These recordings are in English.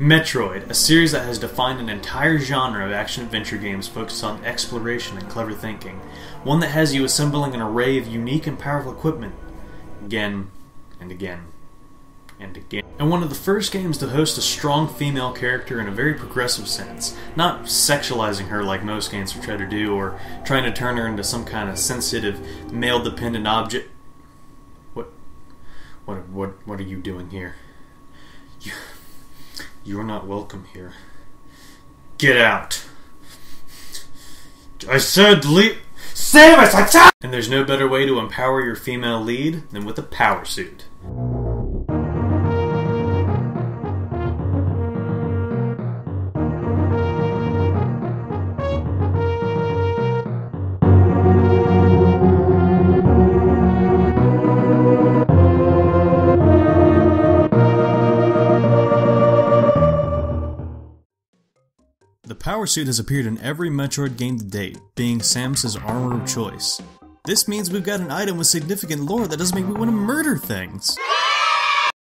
Metroid, a series that has defined an entire genre of action-adventure games focused on exploration and clever thinking. One that has you assembling an array of unique and powerful equipment. Again, and again, and again. And one of the first games to host a strong female character in a very progressive sense. Not sexualizing her like most games would try to do, or trying to turn her into some kind of sensitive, male-dependent object. What are you doing here? You're not welcome here. Get out! I said leave! Samus, I said! And there's no better way to empower your female lead than with a power suit. The power suit has appeared in every Metroid game to date, being Samus's armor of choice. This means we've got an item with significant lore that doesn't make me want to murder things.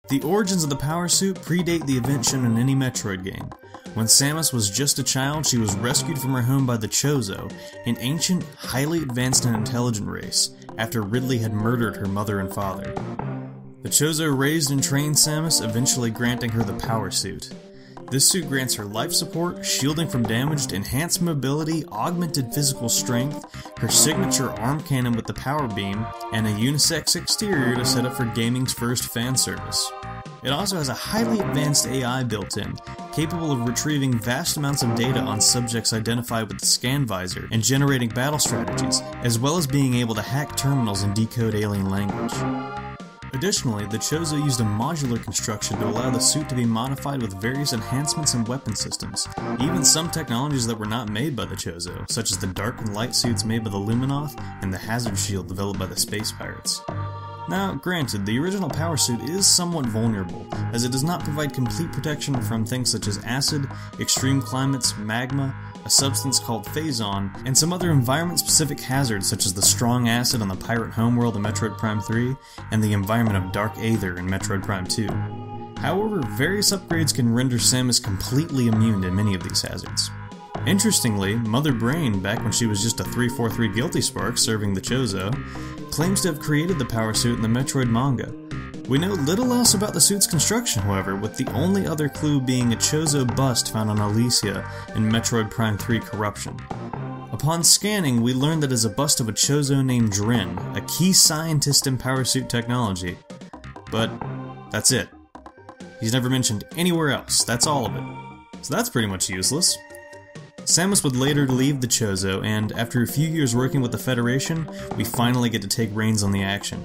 The origins of the power suit predate the event shown in any Metroid game. When Samus was just a child, she was rescued from her home by the Chozo, an ancient, highly advanced and intelligent race, after Ridley had murdered her mother and father. The Chozo raised and trained Samus, eventually granting her the power suit. This suit grants her life support, shielding from damage, enhanced mobility, augmented physical strength, her signature arm cannon with the power beam, and a unisex exterior to set up for gaming's first fan service. It also has a highly advanced AI built in, capable of retrieving vast amounts of data on subjects identified with the scan visor and generating battle strategies, as well as being able to hack terminals and decode alien language. Additionally, the Chozo used a modular construction to allow the suit to be modified with various enhancements and weapon systems, even some technologies that were not made by the Chozo, such as the dark and light suits made by the Luminoth and the hazard shield developed by the Space Pirates. Now, granted, the original power suit is somewhat vulnerable, as it does not provide complete protection from things such as acid, extreme climates, magma, a substance called phazon, and some other environment-specific hazards such as the strong acid on the pirate homeworld in Metroid Prime 3, and the environment of Dark Aether in Metroid Prime 2. However, various upgrades can render Samus completely immune to many of these hazards. Interestingly, Mother Brain, back when she was just a 343 Guilty Spark serving the Chozo, claims to have created the power suit in the Metroid manga. We know little else about the suit's construction, however, with the only other clue being a Chozo bust found on Elysia in Metroid Prime 3 Corruption. Upon scanning, we learned that it is a bust of a Chozo named Drin, a key scientist in power suit technology. But that's it. He's never mentioned anywhere else, that's all of it. So that's pretty much useless. Samus would later leave the Chozo, and after a few years working with the Federation, we finally get to take reins on the action.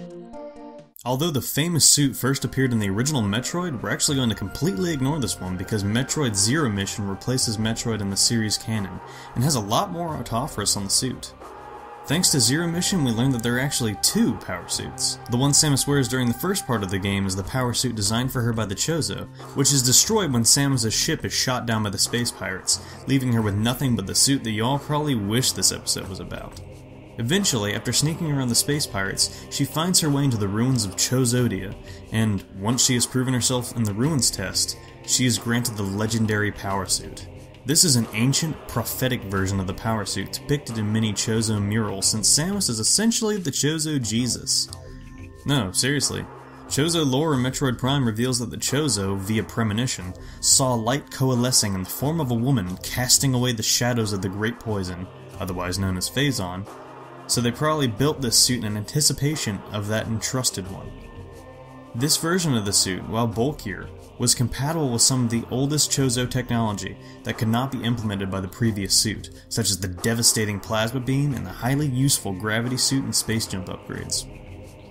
Although the famous suit first appeared in the original Metroid, we're actually going to completely ignore this one because Metroid Zero Mission replaces Metroid in the series canon, and has a lot more to offer us on the suit. Thanks to Zero Mission, we learned that there are actually two power suits. The one Samus wears during the first part of the game is the power suit designed for her by the Chozo, which is destroyed when Samus' ship is shot down by the Space Pirates, leaving her with nothing but the suit that y'all probably wish this episode was about. Eventually, after sneaking around the Space Pirates, she finds her way into the ruins of Chozodia, and once she has proven herself in the ruins test, she is granted the legendary power suit. This is an ancient, prophetic version of the power suit depicted in many Chozo murals, since Samus is essentially the Chozo Jesus. No, seriously. Chozo lore in Metroid Prime reveals that the Chozo, via premonition, saw light coalescing in the form of a woman casting away the shadows of the Great Poison, otherwise known as Phazon, so they probably built this suit in anticipation of that entrusted one. This version of the suit, while bulkier, was compatible with some of the oldest Chozo technology that could not be implemented by the previous suit, such as the devastating plasma beam and the highly useful gravity suit and space jump upgrades.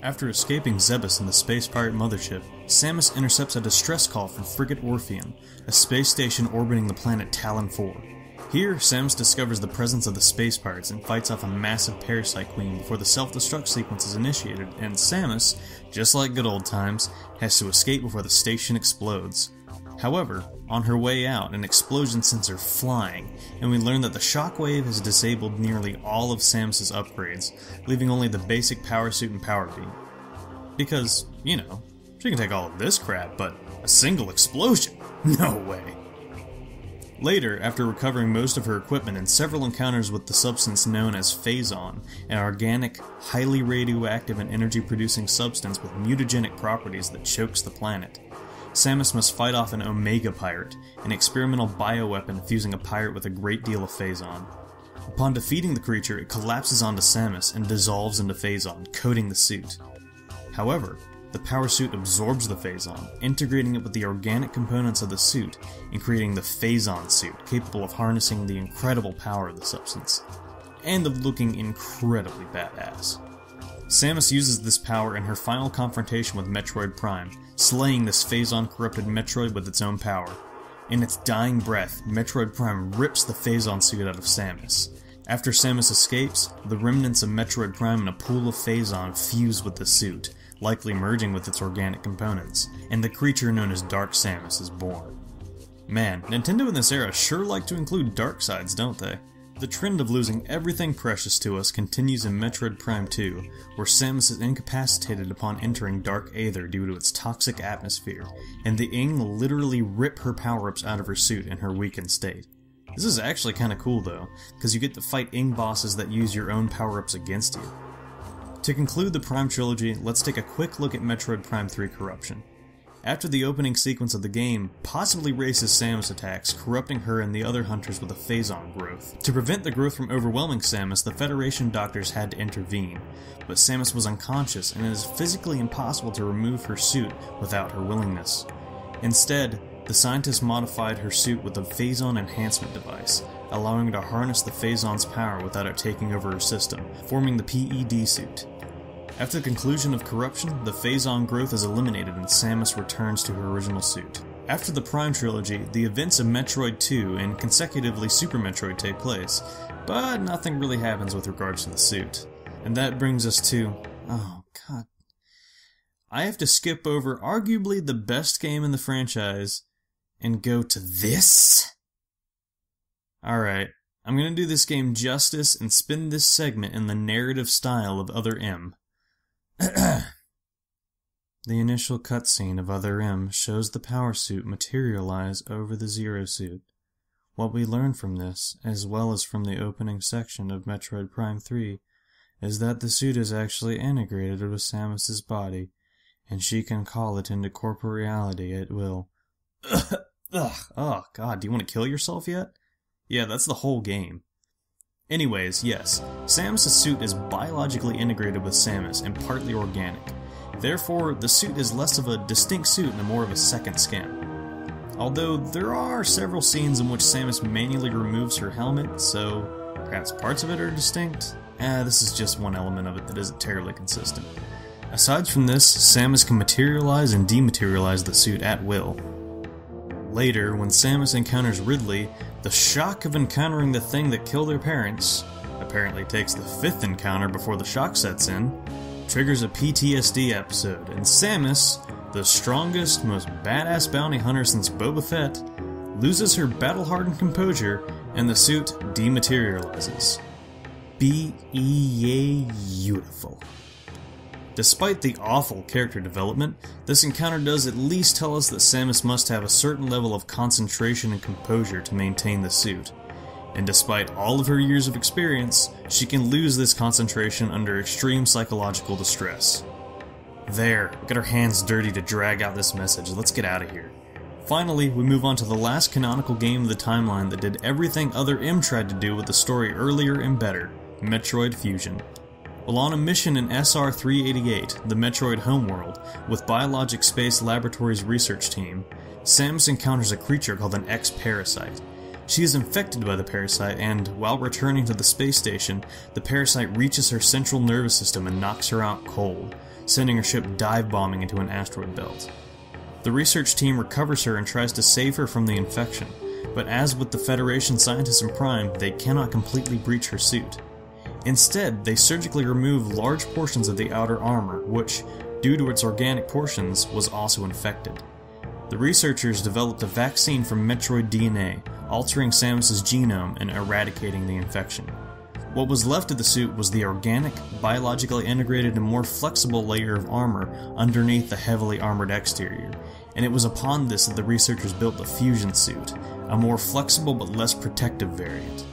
After escaping Zebes in the Space Pirate Mothership, Samus intercepts a distress call from Frigate Orpheon, a space station orbiting the planet Talon 4. Here, Samus discovers the presence of the Space Pirates and fights off a massive parasite queen before the self-destruct sequence is initiated, and Samus, just like good old times, has to escape before the station explodes. However, on her way out, an explosion sends her flying, and we learn that the shockwave has disabled nearly all of Samus' upgrades, leaving only the basic power suit and power beam. Because, you know, she can take all of this crap, but a single explosion? No way. Later, after recovering most of her equipment and several encounters with the substance known as phazon, an organic, highly radioactive and energy-producing substance with mutagenic properties that chokes the planet, Samus must fight off an Omega Pirate, an experimental bioweapon fusing a pirate with a great deal of phazon. Upon defeating the creature, it collapses onto Samus and dissolves into phazon, coating the suit. However, the power suit absorbs the phazon, integrating it with the organic components of the suit and creating the phazon suit, capable of harnessing the incredible power of the substance, and of looking incredibly badass. Samus uses this power in her final confrontation with Metroid Prime, slaying this phazon-corrupted Metroid with its own power. In its dying breath, Metroid Prime rips the phazon suit out of Samus. After Samus escapes, the remnants of Metroid Prime in a pool of phazon fuse with the suit, likely merging with its organic components, and the creature known as Dark Samus is born. Man, Nintendo in this era sure like to include dark sides, don't they? The trend of losing everything precious to us continues in Metroid Prime 2, where Samus is incapacitated upon entering Dark Aether due to its toxic atmosphere, and the Ing literally rip her power-ups out of her suit in her weakened state. This is actually kinda cool though, because you get to fight Ing bosses that use your own power-ups against you. To conclude the Prime trilogy, let's take a quick look at Metroid Prime 3 Corruption. After the opening sequence of the game possibly raises Samus attacks, corrupting her and the other hunters with a phazon growth. To prevent the growth from overwhelming Samus, the Federation doctors had to intervene, but Samus was unconscious and it is physically impossible to remove her suit without her willingness. Instead, the scientists modified her suit with a phazon enhancement device, allowing her to harness the phazon's power without it taking over her system, forming the PED suit. After the conclusion of Corruption, the phazon growth is eliminated and Samus returns to her original suit. After the Prime trilogy, the events of Metroid 2 and consecutively Super Metroid take place, but nothing really happens with regards to the suit. And that brings us to... oh god. I have to skip over arguably the best game in the franchise and go to this? Alright, I'm gonna do this game justice and spin this segment in the narrative style of Other M. The initial cutscene of Other M shows the power suit materialize over the Zero suit. What we learn from this, as well as from the opening section of Metroid Prime 3, is that the suit is actually integrated with Samus's body, and she can call it into corporeality at will. Oh god, do you want to kill yourself yet? Yeah, that's the whole game. Anyways, yes, Samus' suit is biologically integrated with Samus and partly organic. Therefore, the suit is less of a distinct suit and more of a second skin. Although, there are several scenes in which Samus manually removes her helmet, so perhaps parts of it are distinct? This is just one element of it that isn't terribly consistent. Aside from this, Samus can materialize and dematerialize the suit at will. Later, when Samus encounters Ridley, the shock of encountering the thing that killed her parents, apparently takes the 5th encounter before the shock sets in, triggers a PTSD episode, and Samus, the strongest, most badass bounty hunter since Boba Fett, loses her battle-hardened composure, and the suit dematerializes. Beautiful. Despite the awful character development, this encounter does at least tell us that Samus must have a certain level of concentration and composure to maintain the suit. And despite all of her years of experience, she can lose this concentration under extreme psychological distress. There, get our hands dirty to drag out this message, let's get out of here. Finally, we move on to the last canonical game of the timeline that did everything Other M tried to do with the story earlier and better, Metroid Fusion. While on a mission in SR-388, the Metroid homeworld, with Biologic Space Laboratories research team, Samus encounters a creature called an X-Parasite. She is infected by the parasite and, while returning to the space station, the parasite reaches her central nervous system and knocks her out cold, sending her ship dive-bombing into an asteroid belt. The research team recovers her and tries to save her from the infection, but as with the Federation scientists in Prime, they cannot completely breach her suit. Instead, they surgically remove large portions of the outer armor, which, due to its organic portions, was also infected. The researchers developed a vaccine from Metroid DNA, altering Samus's genome and eradicating the infection. What was left of the suit was the organic, biologically integrated and more flexible layer of armor underneath the heavily armored exterior, and it was upon this that the researchers built the fusion suit, a more flexible but less protective variant.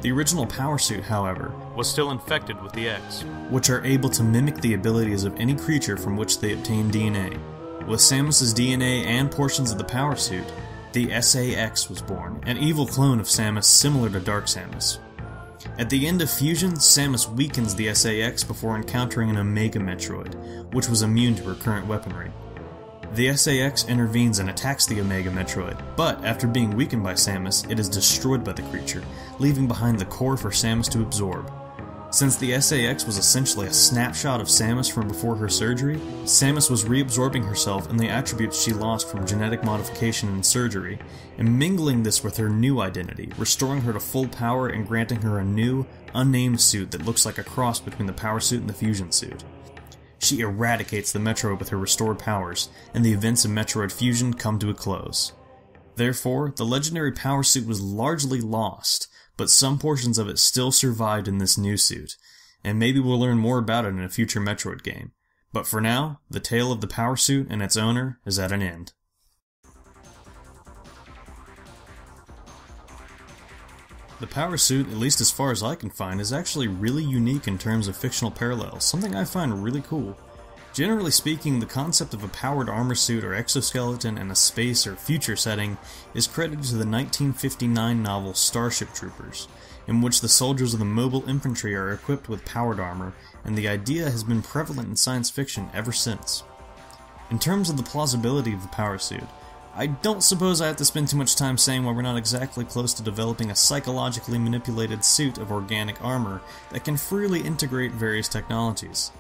The original power suit, however, was still infected with the X, which are able to mimic the abilities of any creature from which they obtain DNA. With Samus's DNA and portions of the power suit, the SA-X was born, an evil clone of Samus similar to Dark Samus. At the end of Fusion, Samus weakens the SA-X before encountering an Omega Metroid, which was immune to her current weaponry. The SA-X intervenes and attacks the Omega Metroid, but after being weakened by Samus, it is destroyed by the creature, leaving behind the core for Samus to absorb. Since the SA-X was essentially a snapshot of Samus from before her surgery, Samus was reabsorbing herself and the attributes she lost from genetic modification and surgery, and mingling this with her new identity, restoring her to full power and granting her a new, unnamed suit that looks like a cross between the power suit and the fusion suit. She eradicates the Metroid with her restored powers, and the events of Metroid Fusion come to a close. Therefore, the legendary power suit was largely lost, but some portions of it still survived in this new suit, and maybe we'll learn more about it in a future Metroid game. But for now, the tale of the power suit and its owner is at an end. The power suit, at least as far as I can find, is actually really unique in terms of fictional parallels, something I find really cool. Generally speaking, the concept of a powered armor suit or exoskeleton in a space or future setting is credited to the 1959 novel Starship Troopers, in which the soldiers of the mobile infantry are equipped with powered armor, and the idea has been prevalent in science fiction ever since. In terms of the plausibility of the power suit, I don't suppose I have to spend too much time saying why we're not exactly close to developing a psychologically manipulated suit of organic armor that can freely integrate various technologies.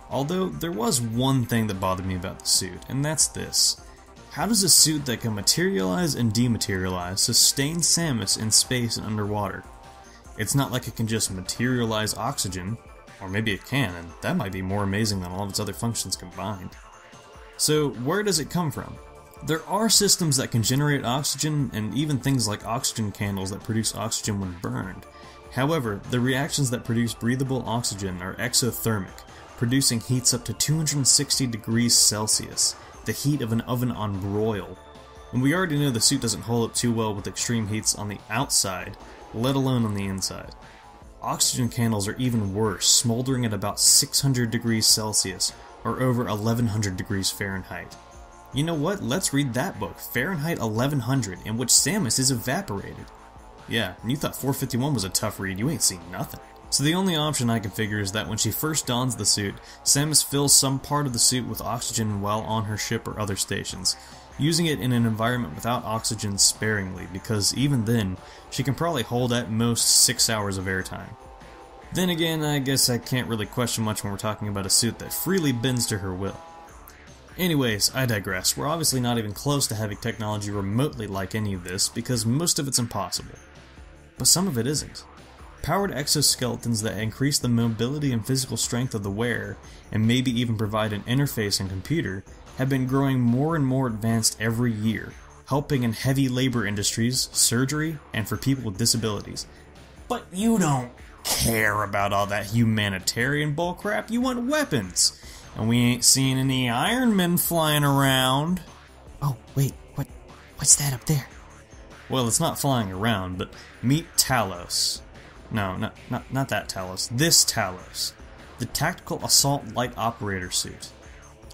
Although, there was one thing that bothered me about the suit, and that's this. How does a suit that can materialize and dematerialize sustain Samus in space and underwater? It's not like it can just materialize oxygen, or maybe it can, and that might be more amazing than all of its other functions combined. So, where does it come from? There are systems that can generate oxygen, and even things like oxygen candles that produce oxygen when burned. However, the reactions that produce breathable oxygen are exothermic, producing heats up to 260 degrees Celsius, the heat of an oven on broil. And we already know the suit doesn't hold up too well with extreme heats on the outside, let alone on the inside. Oxygen candles are even worse, smoldering at about 600 degrees Celsius, or over 1100 degrees Fahrenheit. You know what? Let's read that book, Fahrenheit 1100, in which Samus is evaporated. Yeah, and you thought 451 was a tough read, you ain't seen nothing. So the only option I can figure is that when she first dons the suit, Samus fills some part of the suit with oxygen while on her ship or other stations, using it in an environment without oxygen sparingly, because even then, she can probably hold at most 6 hours of airtime. Then again, I guess I can't really question much when we're talking about a suit that freely bends to her will. Anyways, I digress. We're obviously not even close to having technology remotely like any of this, because most of it's impossible. But some of it isn't. Powered exoskeletons that increase the mobility and physical strength of the wearer, and maybe even provide an interface and computer, have been growing more and more advanced every year, helping in heavy labor industries, surgery, and for people with disabilities. But you don't care about all that humanitarian bullcrap, you want weapons! And we ain't seeing any Iron Men flying around. Oh, wait, what's that up there? Well, it's not flying around, but meet Talos. No, not that Talos. This Talos. The Tactical Assault Light Operator suit.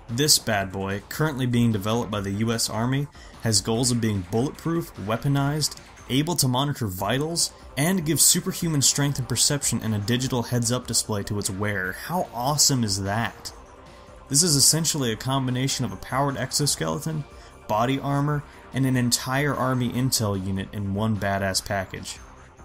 This bad boy, currently being developed by the US Army, has goals of being bulletproof, weaponized, able to monitor vitals, and give superhuman strength and perception and a digital heads-up display to its wearer. How awesome is that? This is essentially a combination of a powered exoskeleton, body armor, and an entire army intel unit in one badass package.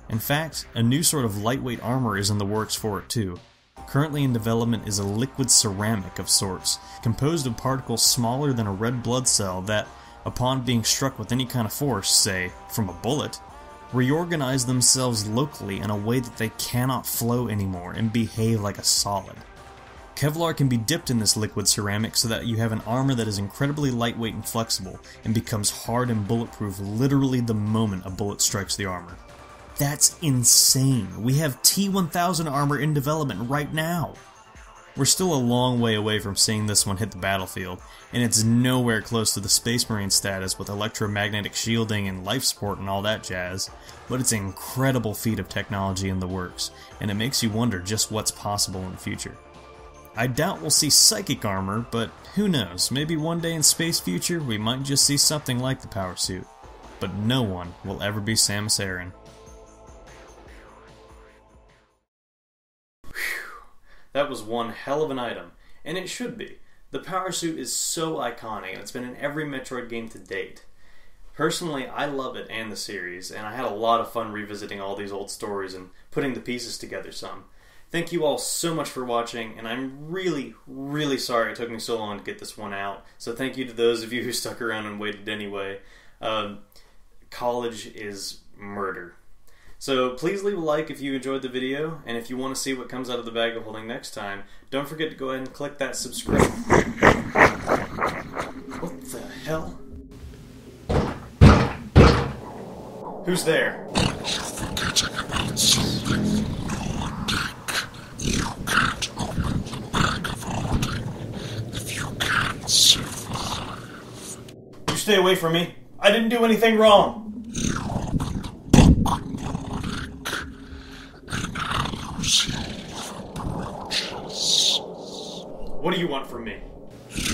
In fact, a new sort of lightweight armor is in the works for it too. Currently in development is a liquid ceramic of sorts, composed of particles smaller than a red blood cell that, upon being struck with any kind of force, say, from a bullet, reorganize themselves locally in a way that they cannot flow anymore and behave like a solid. Kevlar can be dipped in this liquid ceramic so that you have an armor that is incredibly lightweight and flexible, and becomes hard and bulletproof literally the moment a bullet strikes the armor. That's insane. We have T-1000 armor in development right now. We're still a long way away from seeing this one hit the battlefield, and it's nowhere close to the Space Marine status with electromagnetic shielding and life support and all that jazz, but it's an incredible feat of technology in the works, and it makes you wonder just what's possible in the future. I doubt we'll see psychic armor, but who knows, maybe one day in space future we might just see something like the power suit. But no one will ever be Samus Aran. That was one hell of an item, and it should be. The power suit is so iconic, and it's been in every Metroid game to date. Personally, I love it and the series, and I had a lot of fun revisiting all these old stories and putting the pieces together some. Thank you all so much for watching, and I'm really, really sorry it took me so long to get this one out, so thank you to those of you who stuck around and waited anyway. College is murder. So please leave a like if you enjoyed the video, and if you want to see what comes out of the bag of holding next time, don't forget to go ahead and click that subscribe. What the hell? Who's there? You're forgetting about something, Dick. You can't open the bag of holding if you can't survive. You stay away from me. I didn't do anything wrong. You opened the book, Dick, and allows you for brooches. What do you want from me? You